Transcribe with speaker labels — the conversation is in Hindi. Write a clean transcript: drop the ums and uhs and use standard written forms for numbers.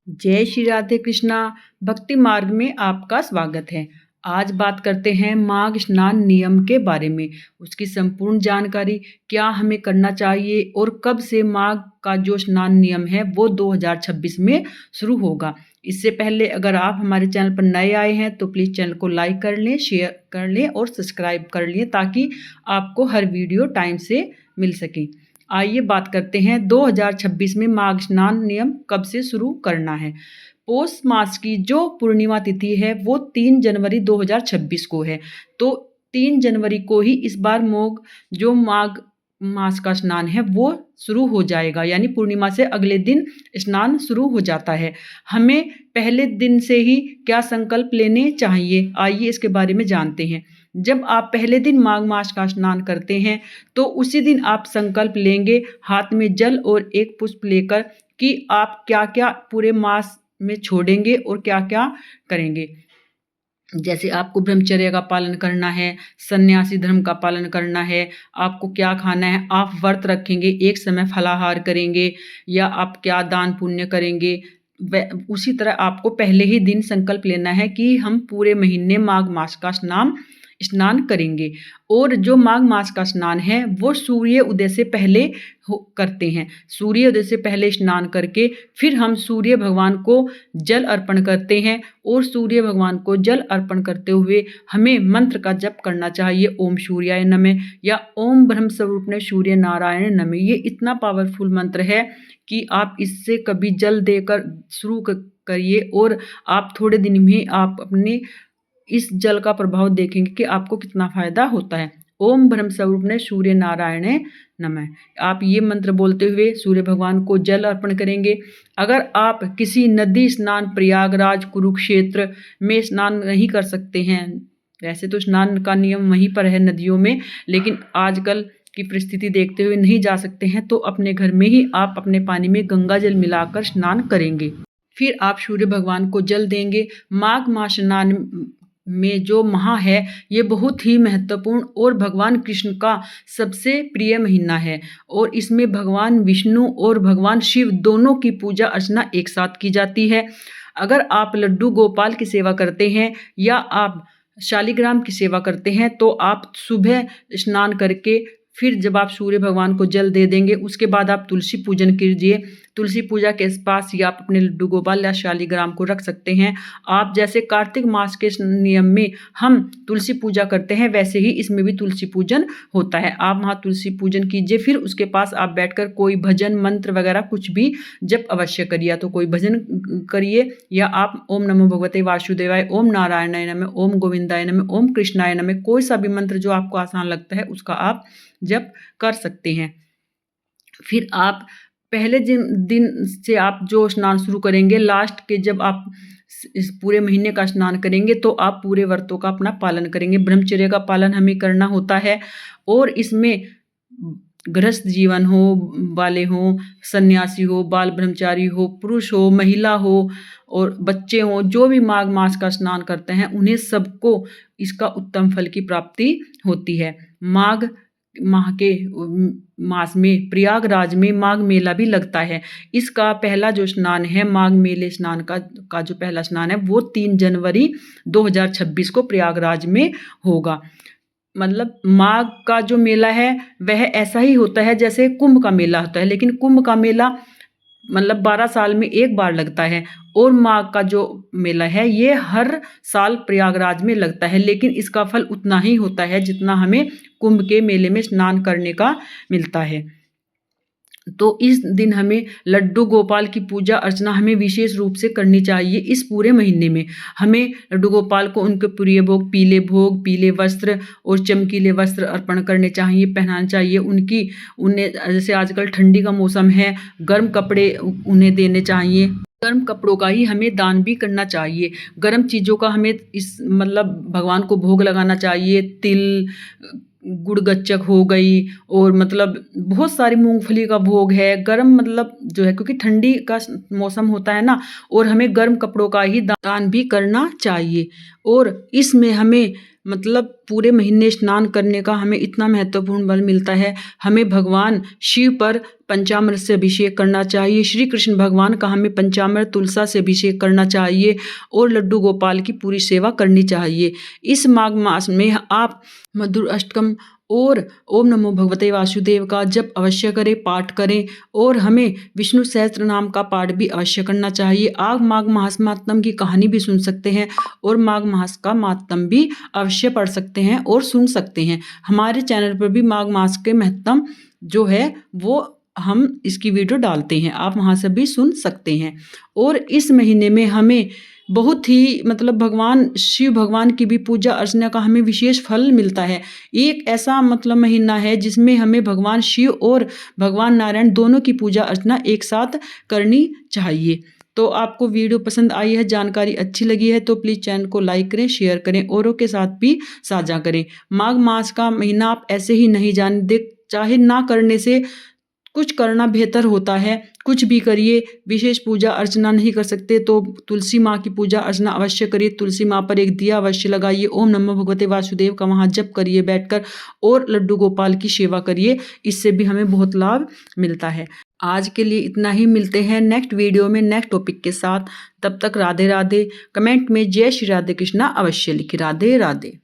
Speaker 1: जय श्री राधे कृष्णा। भक्ति मार्ग में आपका स्वागत है। आज बात करते हैं माघ स्नान नियम के बारे में। उसकी संपूर्ण जानकारी, क्या हमें करना चाहिए और कब से माघ का जो स्नान नियम है वो 2026 में शुरू होगा। इससे पहले अगर आप हमारे चैनल पर नए आए हैं तो प्लीज़ चैनल को लाइक कर लें, शेयर कर लें और सब्सक्राइब कर लें ताकि आपको हर वीडियो टाइम से मिल सके। आइए बात करते हैं 2026 में माघ स्नान नियम कब से शुरू करना है। पौष मास की जो पूर्णिमा तिथि है वो 3 जनवरी 2026 को है। तो 3 जनवरी को ही इस बार माघ मास का स्नान है वो शुरू हो जाएगा, यानी पूर्णिमा से अगले दिन स्नान शुरू हो जाता है। हमें पहले दिन से ही क्या संकल्प लेने चाहिए, आइए इसके बारे में जानते हैं। जब आप पहले दिन माघ मास का स्नान करते हैं तो उसी दिन आप संकल्प लेंगे हाथ में जल और एक पुष्प लेकर कि आप क्या क्या पूरे मास में छोड़ेंगे और क्या क्या करेंगे। जैसे आपको ब्रह्मचर्य का पालन करना है, सन्यासी धर्म का पालन करना है, आपको क्या खाना है, आप व्रत रखेंगे, एक समय फलाहार करेंगे या आप क्या दान पुण्य करेंगे। उसी तरह आपको पहले ही दिन संकल्प लेना है कि हम पूरे महीने माघ मास का स्नान करेंगे। और जो माघ मास का स्नान है वो सूर्य उदय से पहले करते हैं। सूर्य उदय से पहले स्नान करके फिर हम सूर्य भगवान को जल अर्पण करते हैं और सूर्य भगवान को जल अर्पण करते हुए हमें मंत्र का जप करना चाहिए, ओम सूर्याय नमः या ओम ब्रह्म स्वरूपने सूर्य नारायण नमः। ये इतना पावरफुल मंत्र है कि आप इससे कभी जल देकर शुरू करिए और आप थोड़े दिन में आप अपने इस जल का प्रभाव देखेंगे कि आपको कितना फायदा होता है। ओम ब्रह्म स्वरूपने सूर्य नारायण नमः। आप ये मंत्र बोलते हुए सूर्य भगवान को जल अर्पण करेंगे। अगर आप किसी नदी स्नान, प्रयागराज, कुरुक्षेत्र में स्नान नहीं कर सकते हैं, वैसे तो स्नान का नियम वहीं पर है नदियों में, लेकिन आजकल की परिस्थिति देखते हुए नहीं जा सकते हैं तो अपने घर में ही आप अपने पानी में गंगा जल मिलाकर स्नान करेंगे। फिर आप सूर्य भगवान को जल देंगे। माघ मास स्नान में जो माह है ये बहुत ही महत्वपूर्ण और भगवान कृष्ण का सबसे प्रिय महीना है और इसमें भगवान विष्णु और भगवान शिव दोनों की पूजा अर्चना एक साथ की जाती है। अगर आप लड्डू गोपाल की सेवा करते हैं या आप शालिग्राम की सेवा करते हैं तो आप सुबह स्नान करके फिर जब आप सूर्य भगवान को जल दे देंगे उसके बाद आप तुलसी पूजन कीजिए। तुलसी पूजा के पास ही आप अपने लड्डू गोपाल या शालिग्राम को रख सकते हैं। आप जैसे कार्तिक मास के नियम में हम तुलसी पूजा करते हैं वैसे ही इसमें भी तुलसी पूजन होता है। आप वहाँ तुलसी पूजन कीजिए, फिर उसके पास आप बैठकर कोई भजन मंत्र वगैरह कुछ भी जप अवश्य करिए। या तो कोई भजन करिए या आप ओम नमो भगवते वासुदेवाय, ओम नारायणाय नमः, ओम गोविंदाय नमः, ओम कृष्णाय नमः, कोई सा भी मंत्र जो आपको आसान लगता है उसका आप जप कर सकते हैं। फिर आप पहले दिन से आप जो स्नान शुरू करेंगे, लास्ट के जब आप इस पूरे महीने का स्नान करेंगे तो आप पूरे व्रतों का अपना पालन करेंगे। ब्रह्मचर्य का पालन हमें करना होता है और इसमें गृहस्थ जीवन हो वाले हो, सन्यासी हो, बाल ब्रह्मचारी हो, पुरुष हो, महिला हो और बच्चे हो, जो भी माघ मास का स्नान करते हैं उन्हें सबको इसका उत्तम फल की प्राप्ति होती है। माघ माह के मास में प्रयागराज में माघ मेला भी लगता है। इसका पहला जो स्नान है माघ मेले स्नान का जो पहला स्नान है वो 3 जनवरी 2026 को प्रयागराज में होगा। मतलब माघ का जो मेला है वह ऐसा ही होता है जैसे कुंभ का मेला होता है, लेकिन कुंभ का मेला मतलब 12 साल में एक बार लगता है और माघ का जो मेला है ये हर साल प्रयागराज में लगता है, लेकिन इसका फल उतना ही होता है जितना हमें कुंभ के मेले में स्नान करने का मिलता है। तो इस दिन हमें लड्डू गोपाल की पूजा अर्चना हमें विशेष रूप से करनी चाहिए। इस पूरे महीने में हमें लड्डू गोपाल को उनके प्रिय भोग, पीले वस्त्र और चमकीले वस्त्र अर्पण करने चाहिए, पहनाना चाहिए। उन्हें जैसे आजकल ठंडी का मौसम है, गर्म कपड़े उन्हें देने चाहिए। गर्म कपड़ों का ही हमें दान भी करना चाहिए। गर्म चीज़ों का हमें इस मतलब भगवान को भोग लगाना चाहिए। तिल, गुड़ गच्चक हो गई और मतलब बहुत सारी मूंगफली का भोग है। गर्म मतलब जो है क्योंकि ठंडी का मौसम होता है ना, और हमें गर्म कपड़ों का ही दान भी करना चाहिए। और इसमें हमें मतलब पूरे महीने स्नान करने का हमें इतना महत्वपूर्ण बल मिलता है। हमें भगवान शिव पर पंचामृत से अभिषेक करना चाहिए। श्री कृष्ण भगवान का हमें पंचामृत तुलसा से अभिषेक करना चाहिए और लड्डू गोपाल की पूरी सेवा करनी चाहिए। इस माघ मास में आप मधुर अष्टकम और ओम नमो भगवते वासुदेव का जप अवश्य करें, पाठ करें और हमें विष्णु सहस्त्र नाम का पाठ भी अवश्य करना चाहिए। आप माघ मास महात्म की कहानी भी सुन सकते हैं और माघ मास का महात्म भी अवश्य पढ़ सकते हैं और सुन सकते हैं। हमारे चैनल पर भी माघ मास के महत्तम जो है वो हम इसकी वीडियो डालते हैं, आप वहाँ से भी सुन सकते हैं। और इस महीने में हमें बहुत ही मतलब भगवान शिव भगवान की भी पूजा अर्चना का हमें विशेष फल मिलता है। एक ऐसा मतलब महीना है जिसमें हमें भगवान शिव और भगवान नारायण दोनों की पूजा अर्चना एक साथ करनी चाहिए। तो आपको वीडियो पसंद आई है, जानकारी अच्छी लगी है तो प्लीज़ चैनल को लाइक करें, शेयर करें, औरों के साथ भी साझा करें। माघ मास का महीना आप ऐसे ही नहीं जाने दे, चाहे ना करने से कुछ करना बेहतर होता है। कुछ भी करिए, विशेष पूजा अर्चना नहीं कर सकते तो तुलसी माँ की पूजा अर्चना अवश्य करिए। तुलसी माँ पर एक दिया अवश्य लगाइए, ओम नमो भगवते वासुदेव का वहाँ जप करिए बैठकर और लड्डू गोपाल की सेवा करिए। इससे भी हमें बहुत लाभ मिलता है। आज के लिए इतना ही, मिलते हैं नेक्स्ट वीडियो में नेक्स्ट टॉपिक के साथ। तब तक राधे राधे। कमेंट में जय श्री राधे कृष्णा अवश्य लिखें। राधे राधे।